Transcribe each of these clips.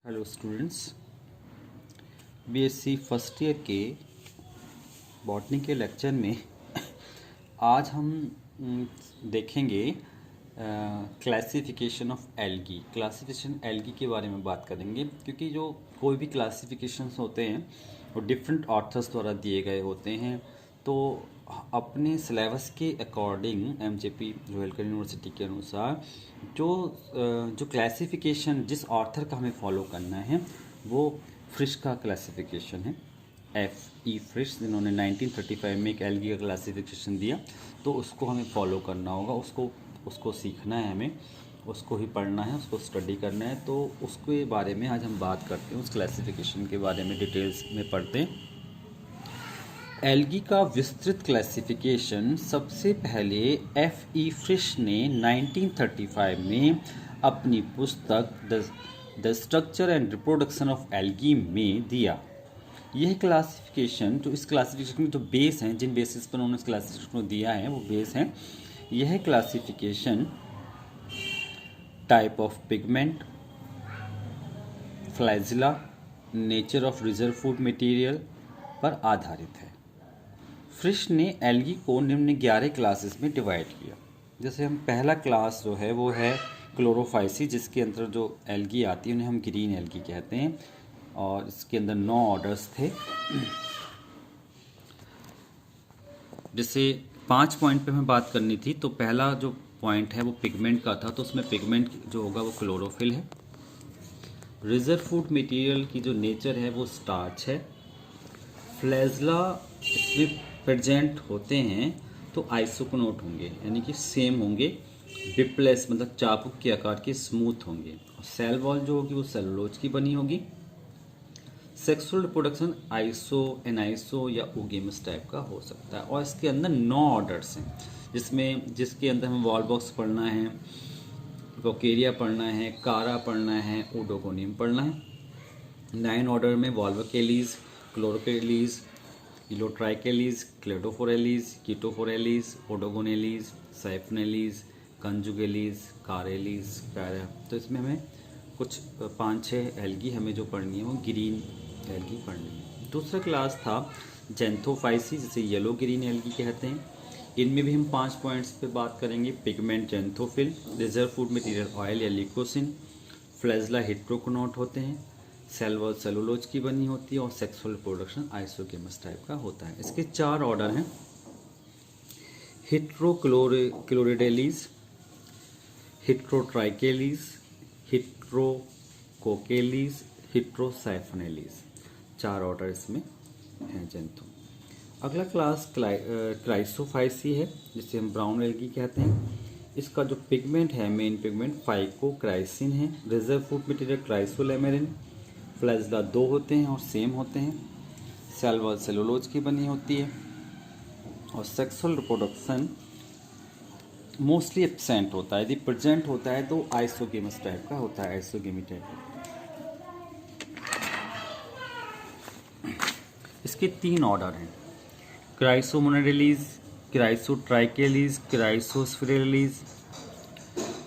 Hello students, BSc first year के botany के lecture में आज हम देखेंगे classification of algae. Classification algae के बारे में बात करेंगे क्योंकि जो कोई भी क्लासिफिकेशंस होते हैं वो डिफरेंट ऑथर्स द्वारा दिए गए होते हैं। तो अपने सिलेबस के अकॉर्डिंग एमजेपी रोहिलकर यूनिवर्सिटी के अनुसार जो क्लासिफिकेशन जिस ऑथर का हमें फॉलो करना है वो फ्रिश का क्लासिफिकेशन है। F.E. फ्रिश, जिन्होंने 1935 में एक एल्गी का क्लासिफिकेशन दिया, तो उसको हमें फॉलो करना होगा, उसको सीखना है, हमें उसको ही पढ़ना है, उसको स्टडी करना है। तो उसके बारे में आज हम बात करते हैं, उस क्लासिफिकेशन के बारे में डिटेल्स में पढ़ते हैं। एल्गी का विस्तृत क्लासिफिकेशन सबसे पहले F.E. फ्रिश ने 1935 में अपनी पुस्तक the structure and reproduction of algae में दिया। यह क्लासिफिकेशन, जो इस क्लासिफिकेशन के जो बेस हैं, जिन बेसिस पर उन्होंने इस क्लासिफिकेशन को दिया है वो बेस हैं। यह classification type of pigment, flagella, nature of reserve food material पर आधारित है। फ्रिश ने एल्गी को निम्न 11 क्लासेस में डिवाइड किया। जैसे हम पहला क्लास जो है वो है क्लोरोफाइसी, जिसके अंदर जो एल्गी आती है उन्हें हम ग्रीन एल्गी कहते हैं, और इसके अंदर 9 ऑर्डर्स थे। जैसे 5 पॉइंट पे हमें बात करनी थी, तो पहला जो पॉइंट है वो पिगमेंट का था, तो उसमें पिगमेंट जो होगा वो क्लोरोफिल है। रिजर्व फूड मटेरियल की जो नेचर है वो स्टार्च है। फ्लैजिला इसमें प्रेजेंट होते हैं तो आइसोकोनोट होंगे, यानी कि सेम होंगे, बिपलेस मतलब चाबुक के आकार के स्मूथ होंगे। और सेल वॉल जो होगी वो सेलुलोज की बनी होगी। सेक्सुअल रिप्रोडक्शन आइसो, एनाइसो या ओगेमस टाइप का हो सकता है। और इसके अंदर 9 ऑर्डर्स हैं, जिसके अंदर हमें वॉलबॉक्स पढ़ना है, कोकेरिया पढ़ना है, कारा पढ़ना है, ओडोगोनियम पढ़ना है। 9 ऑर्डर में वॉल्वोकेलीज, क्लोरोकेलीज, इलोट्राइकेलीज, क्लेडोफोरेलीज, कीटोफोरेलीज, ओडोगोनेलीज, साइफनेलीज, कंजुगेलीज, कारेलीज, पैरा। तो इसमें हमें कुछ 5-6 एल्गी हमें जो पढ़नी है वो ग्रीन एल्गी पढ़नी है। दूसरा क्लास था जेंथोफाइसी, जिसे येलो ग्रीन एल्गी कहते हैं। इनमें भी हम 5 पॉइंट्स पे बात करेंगे। Pigment xanthophyll, reserve food material oil या लिकोसिन, फ्लैजिला हेट्रोकोनोट होते हैं, सेल वॉल सेलुलोज की बनी होती है, और सेक्सुअल रिप्रोडक्शन आइसोकेमस टाइप का होता है। इसके 4 ऑर्डर हैं: हिट्रोक्लोरिडेलीज, हिट्रोट्राइकेलीज, हिट्रोकोकेलीज, हिट्रोसाइफनेलीज। 4 ऑर्डर इसमें हैं जेंथो। अगला क्लास क्राइसोफाइसी है, जिसे हम ब्राउन एल्गी कहते हैं। इसका जो पिगमेंट है, मेन पिगमेंट फाइकोक्राइसिन है। Reserve food material chrysolaminarin. Flagella 2 होते हैं और सेम होते हैं। सेल वॉल सेलुलोज की बनी होती है। और सेक्सुअल रिप्रोडक्शन मोस्टली एब्सेंट होता है, यदि प्रेजेंट होता है तो आइसोगेमस टाइप का होता है, आइसोगेमी टाइप का। इसके 3 ऑर्डर हैं: क्राइसोमोनेडेलीज, क्राइसोट्राइकेलीज, क्राइसोस्फेरेलीज।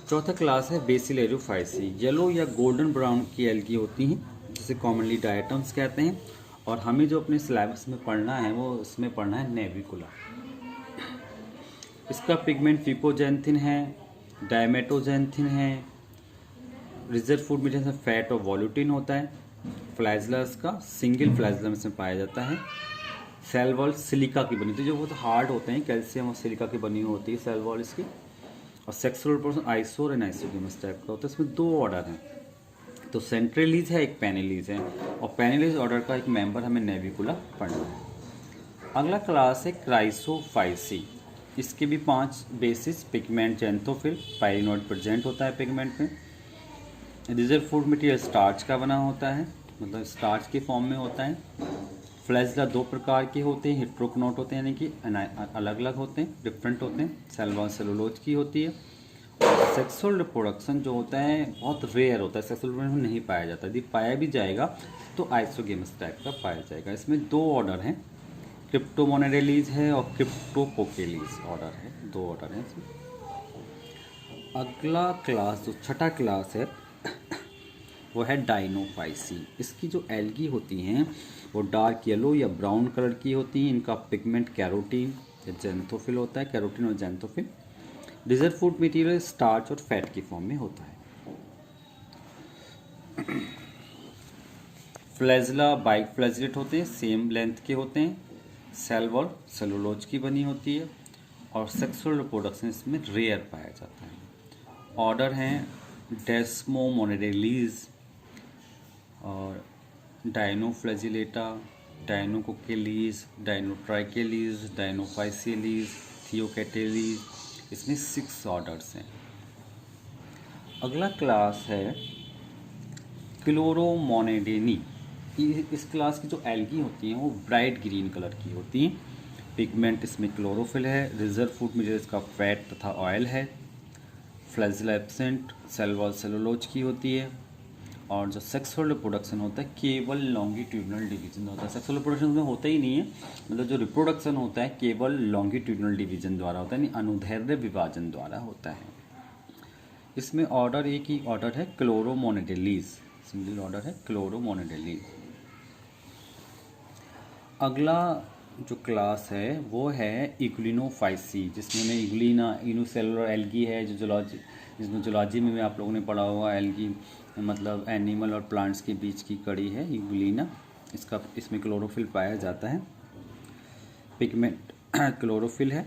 चौथा क्लास है बेसिलेरियोफाइसी। येलो या गोल्डन ब्राउन की एल्गी होती हैं, जिसे कॉमनली डायटम्स कहते हैं। और हमें जो अपने सिलेबस में पढ़ना है वो इसमें पढ़ना है नेविकुला। इसका पिगमेंट फिकोजेंथिन है, डायमेटोजेंथिन है। रिजर्व फूड मटेरियल में फैट और वॉल्यूटिन होता है। फ्लैजिला इसका सिंगल फ्लैजिला में इसमें पाया जाता है। सेल वॉल सिलिका की बनी होती है, जो बहुत हार्ड होते हैं, कैल्शियम और सिलिका की बनी होती है सेल वॉल इसकी। और सेक्सुअल रिप्रोडक्शन आइसो और एनाइसोगेमस टाइप का होता है। इसमें 2 ऑर्डर हैं, तो सेंट्रलीज है, एक पैनेलीज है। और पैनेलीज ऑर्डर का एक मेंबर हमें नेविकुला पढ़ना है। अगला क्लास है क्राइसोफाइसी। इसके भी 5 बेसिस: पिगमेंट जेंथोफिल, पाइरिनोइड प्रेजेंट होता है पिगमेंट में। रिजर्व फूड मटेरियल स्टार्च का बना होता है, मतलब स्टार्च के फॉर्म में होता है। फ्लैजिला 2 प्रकार के होते हैं, हेट्रोकोनोट होते हैं, यानी कि अलग अलग होते हैं, डिफरेंट होते हैं। सेल वॉल सेलुलोज की होती है। और सेक्सुअल रिप्रोडक्शन जो होता है बहुत रेयर होता है, सेक्सुअल रिप्रोडक्शन नहीं पाया जाता। यदि पाया भी जाएगा तो आइसोगेमस टाइप का पाया जाएगा। इसमें 2 ऑर्डर हैं, क्रिप्टोमोनेडेलीज है और क्रिप्टोकोकेलीज ऑर्डर है, 2 ऑर्डर हैं इसमें। अगला क्लास जो छठा क्लास है वो है डाइनोफाइसी। इसकी जो एल्गी होती हैं वो डार्क येलो या ब्राउन कलर की होती हैं। इनका पिगमेंट कैरोटीन या जेंथोफिल होता है, कैरोटीन और xanthophyll. Desert food material starch और फैट की फॉर्म में होता है। फ्लैजिला बाइक फ्लैजिलेट होते हैं, सेम लेंथ के होते हैं, सेल और सेलुलोज की बनी होती है और सेक्सुअल रिप्रोडक्शन इसमें रेयर पाया जाता है। ऑर्डर हैं डेस्मोमोनेडेलीज और डाइनोफ्लैजिलेटा, डाइनोकोकेलीज, डाइनोट्राइकेलीज, डाइनोफाइसिलीज, थियोकेटेलीज। इसमें 6 ऑर्डर्स हैं। अगला क्लास है क्लोरोमोनेडेनी। इस क्लास की जो एल्गी होती हैं वो ब्राइट ग्रीन कलर की होती हैं। पिगमेंट इसमें क्लोरोफिल है। रिजर्व फूड मटेरियल इसका फैट तथा ऑयल है। Flagella absent, cell wall cellulose की होती है और जो सेक्सुअल रिप्रोडक्शन होता है केवल लॉन्गिट्यूडनल डिवीजन होता है। सेक्सुअल रिप्रोडक्शन में होता ही नहीं है, मतलब जो रिप्रोडक्शन होता है केवल लॉन्गिट्यूडनल डिवीजन द्वारा होता है, यानी अनुदैर्ध्य विभाजन द्वारा होता है। इसमें ऑर्डर एक ही ऑर्डर है क्लोरोमोनेडेलीज, सिंगल ऑर्डर है क्लोरोमोनेडेलीज। अगला जो क्लास है वो है इग्लिनोफाइसी, जिसमें इग्लिना यूनिसेलुलर एल्गी है, जो जूलॉजी, जिसमें जूलॉजी में भी आप लोगों ने पढ़ा होगा। एल्गी मतलब एनिमल और प्लांट्स के बीच की कड़ी है इग्लिना। इसमें क्लोरोफिल पाया जाता है। पिगमेंट क्लोरोफिल है।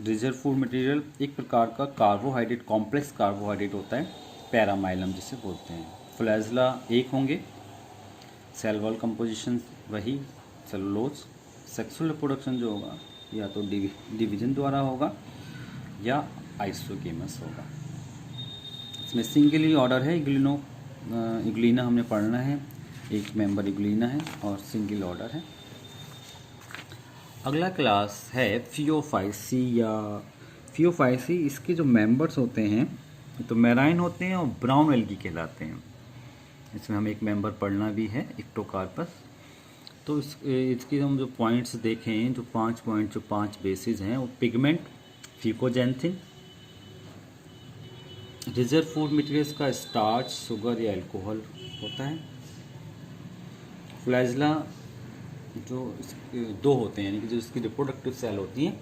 रिजर्व फूड मटेरियल एक प्रकार का कार्बोहाइड्रेट, कॉम्प्लेक्स कार्बोहाइड्रेट होता है, पैरामाइलम जिसे बोलते हैं। फ्लैजिला एक होंगे। सेल वॉल कंपोजिशन वही सेलुलोज। सेक्सुअल रिप्रोडक्शन जो होगा या तो डिवीजन द्वारा होगा या आइसोगेमस होगा। इसमें सिंगल ही ऑर्डर है इग्लिना हमने पढ़ना है, एक मेंबर इग्लिना है और सिंगल ऑर्डर है। अगला क्लास है फियोफाइसी या फियोफाइसी। इसके जो मेंबर्स होते हैं तो मैराइन होते हैं और ब्राउन एल्गी कहलाते हैं। इसमें हम एक मेंबर पढ़ना भी है, इक्टोकार्पस। तो इसकी हम जो पॉइंट्स देखें, जो 5 पॉइंट, जो 5 बेसिस हैं, वो पिगमेंट फिकोजेंथिन। रिजर्व फूड मटेरियल्स का स्टार्च, शुगर या अल्कोहल होता है। फ्लैजिला जो 2 होते हैं, यानी कि जो इसकी रिप्रोडक्टिव सेल होती हैं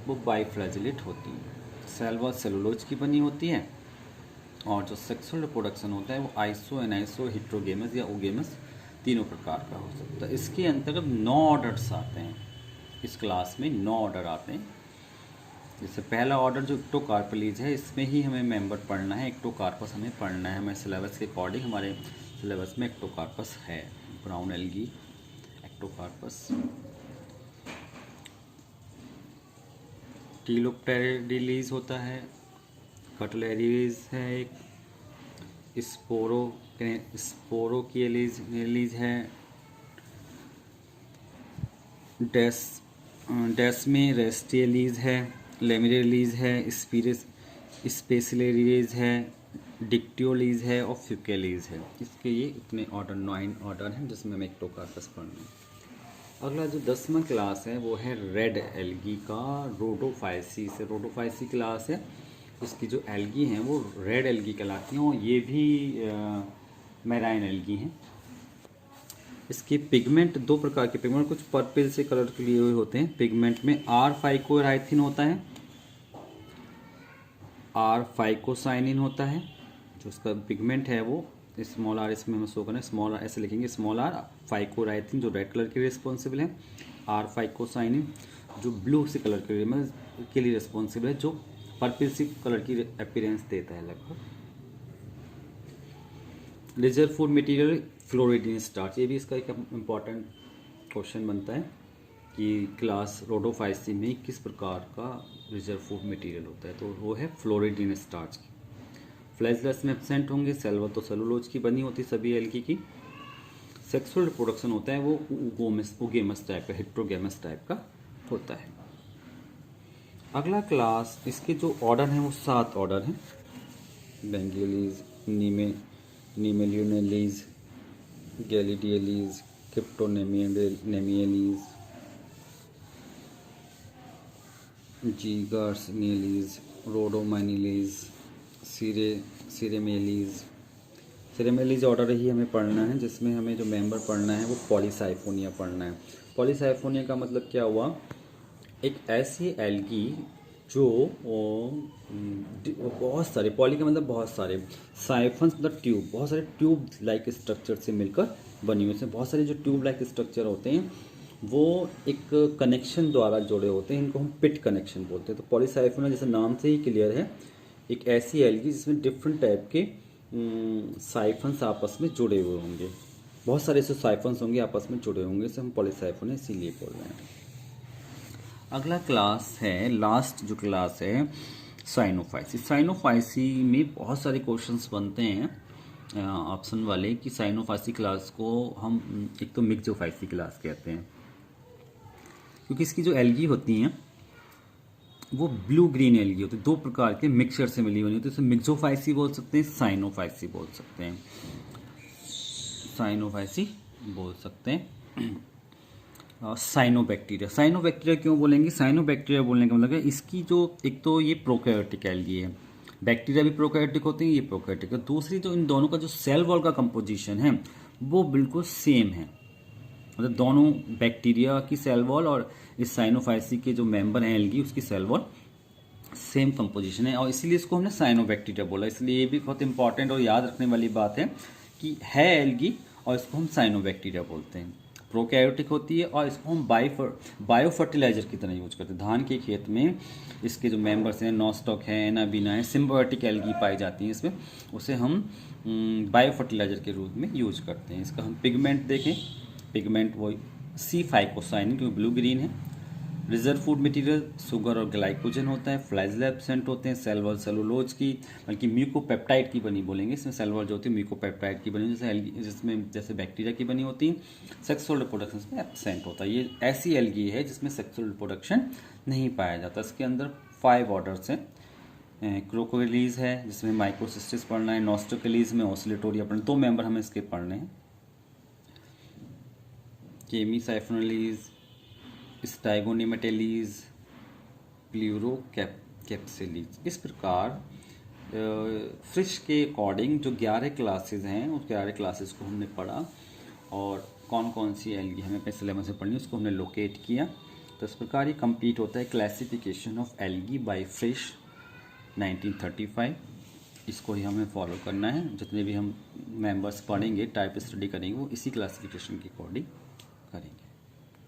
वो बाइफ्लैजिलेट होती हैं। सेल वॉल सेलुलोज की बनी होती है और जो सेक्सुअल रिप्रोडक्शन होता है वो आइसो, एनाइसो, हिट्रोगेमस या ओगेमस तीनों प्रकार का हो सकता है। इसके अंतर्गत 9 ऑर्डर्स आते हैं। इस क्लास में 9 ऑर्डर आते हैं। जैसे पहला ऑर्डर जो इक्टोकार्पलीज है, इसमें ही हमें मेंबर पढ़ना है, इक्टोकार्पस हमें पढ़ना है। हमारे सिलेबस के अकॉर्डिंग हमारे सिलेबस में इक्टोकार्पस है, ब्राउन एल्गी इक्टोकार्पस। टीलोप्टेरिडीज होता है, कटलेरीज है एक, स्पोरोकियलीज है, डेस्मे रेस्टियलीज है, लेमिरेलीज है, स्पेसिलेरीज है, डिक्टियोलीज है और फ्यूकेलीज है। इसके ये इतने ऑर्डर 9 ऑर्डर हैं जिसमें हमें इक्टोकार्पस पढ़ना है। अगला जो 10वां क्लास है वो है रेड एल्गी का रोडोफाइसी से। रोडोफाइसी क्लास है, इसकी जो एल्गी हैं वो रेड एल्गी कहलाती हैं और ये भी मैराइन एल्गी हैं। इसके पिगमेंट 2 प्रकार के पिगमेंट कुछ पर्पल से कलर के लिए हुए होते हैं। पिगमेंट में आर फाइकोराइथिन होता है, आर फाइकोसाइनिन होता है। जो उसका पिगमेंट है वो स्मॉल आर, इसमें हम शो करें स्मॉल आर ऐसे लिखेंगे, स्मॉल आर फाइकोराइथिन जो रेड कलर के लिए रिस्पॉन्सिबल है, आर फाइकोसाइनिन जो ब्लू से कलर के लिए रिस्पॉन्सिबल है, जो पर्पल सी कलर की अपीयरेंस देता है लगभग। रिजर्व फूड मटेरियल फ्लोरिडीन स्टार्च, ये भी इसका एक इम्पॉर्टेंट क्वेश्चन बनता है कि क्लास रोडोफाइसी में किस प्रकार का रिजर्व फूड मटेरियल होता है, तो वो है फ्लोरिडीन स्टार्च की। फ्लैजिलस में एब्सेंट होंगे, सेल वॉल तो सेलुलोज की बनी होती सभी एल्गी की। सेक्सुअल रिप्रोडक्शन होता है वो ओगेमस टाइप का, हिट्रोगेमस टाइप का होता है। अगला क्लास, इसके जो ऑर्डर हैं वो 7 ऑर्डर हैं। बेंगेलीज, नीमेलियोनेलीज, गैलिडियलीज, क्रिप्टोनेमियलीज, जीगार्सनियलीज, रोडोमाइनिलीज, सीरेमेलीज, सेरेमिलीज ऑर्डर ही हमें पढ़ना है, जिसमें हमें जो मेंबर पढ़ना है वो पॉलीसाइफोनिया पढ़ना है। पॉलीसाइफोनिया का मतलब क्या हुआ, एक ऐसी एल्गी जो बहुत सारे, पॉली का मतलब बहुत सारे, साइफन्स मतलब ट्यूब, बहुत सारे ट्यूब लाइक स्ट्रक्चर से मिलकर बनी हुई। इसमें बहुत सारे जो ट्यूब लाइक स्ट्रक्चर होते हैं वो एक कनेक्शन द्वारा जुड़े होते हैं, इनको हम पिट कनेक्शन बोलते हैं। तो पॉलीसाइफोनिया जैसे नाम से ही क्लियर है, एक ऐसी एल्गी जिसमें डिफरेंट टाइप के साइफन्स आपस में जुड़े हुए होंगे, बहुत सारे ऐसे साइफन्स होंगे आपस में जुड़े होंगे, इसे हम पॉलीसाइफोनिया इसीलिए बोल रहे हैं। अगला क्लास है, लास्ट जो क्लास है, साइनोफाइसी। साइनोफाइसी में बहुत सारे क्वेश्चंस बनते हैं ऑप्शन वाले कि साइनोफाइसी क्लास को हम एक तो मिक्सोफाइसी क्लास कहते हैं, क्योंकि इसकी जो एल्गी होती हैं वो ब्लू ग्रीन एल्गी होती है, दो प्रकार के मिक्सचर से मिली हुई होती है। इसे मिक्सोफाइसी बोल सकते हैं, साइनोफाइसी बोल सकते हैं, साइनोफाइसी बोल सकते हैं। साइनोबैक्टीरिया, साइनोबैक्टीरिया क्यों बोलेंगे, साइनोबैक्टीरिया बोलने का मतलब है इसकी जो, एक तो ये प्रोकैरियोटिक एल्गी है, बैक्टीरिया भी प्रोकैरियोटिक होते हैं, ये प्रोकैरियोटिक है। दूसरी जो इन दोनों का जो सेल वॉल का कंपोजिशन है वो बिल्कुल सेम है, मतलब दोनों बैक्टीरिया की सेल वॉल और इस साइनोफाइसी के जो मेंबर हैं एल्गी उसकी सेल वॉल सेम कंपोजिशन है, और इसीलिए इसको हमने साइनोबैक्टीरिया बोला। इसलिए ये भी बहुत इंपॉर्टेंट और याद रखने वाली बात है कि है एल्गी और इसको हम साइनोबैक्टीरिया बोलते हैं, प्रोकैरियोटिक होती है, और इसको हम बायो फर्टिलाइजर की तरह यूज करते हैं। धान के खेत में इसके जो मेंबर्स हैं, नॉस्टॉक है, एनाबीना है, सिम्बायोटिक एल्गी पाई जाती हैं इसमें, उसे हम बायो फर्टिलाइजर के रूप में यूज करते हैं। इसका हम पिगमेंट देखें, पिगमेंट वो सी फाइकोसाइन क्योंकि ब्लू ग्रीन है। रिजर्व फूड मटेरियल शुगर और ग्लाइकोजन होता है, फ्लैजेला एब्सेंट होते हैं, सेल वॉल सेलुलोज की, बल्कि म्यूकोपेप्टाइड की बनी बोलेंगे, इसमें सेल वॉल जो होती है म्यूकोपेप्टाइड की बनी, जैसे एल्गी, जिसमें जैसे बैक्टीरिया की बनी होती है। सेक्सुअल रिप्रोडक्शन में एब्सेंट होता है, ये ऐसी एल्गी है जिसमें सेक्सुअल रिप्रोडक्शन नहीं पाया जाता। इसके अंदर 5 ऑर्डर्स हैं, क्रोकोलीज है जिसमें माइक्रोसिस्टिस पढ़ना है, नॉस्टोकेलीज में ओसिलेटोरिया पढ़ना, 2 मेंबर हमें इसके पढ़ने हैं, केमीसाइफोनलीज, स्टाइगोनीमेटेलीज, प्लूरोकैप्सिलीज। इस प्रकार फिश के अकॉर्डिंग जो 11 क्लासेस हैं उस 11 क्लासेस को हमने पढ़ा, और कौन कौन सी एल्गी हमें अपने सिलेबस में पढ़नी उसको हमने लोकेट किया। तो इस प्रकार ही कंप्लीट होता है क्लासिफिकेशन ऑफ एल्गी बाय फिश 1935। इसको ही हमें फॉलो करना है, जितने भी हम मेंबर्स पढ़ेंगे, टाइप स्टडी करेंगे, वो इसी क्लासिफिकेशन के अकॉर्डिंग करेंगे।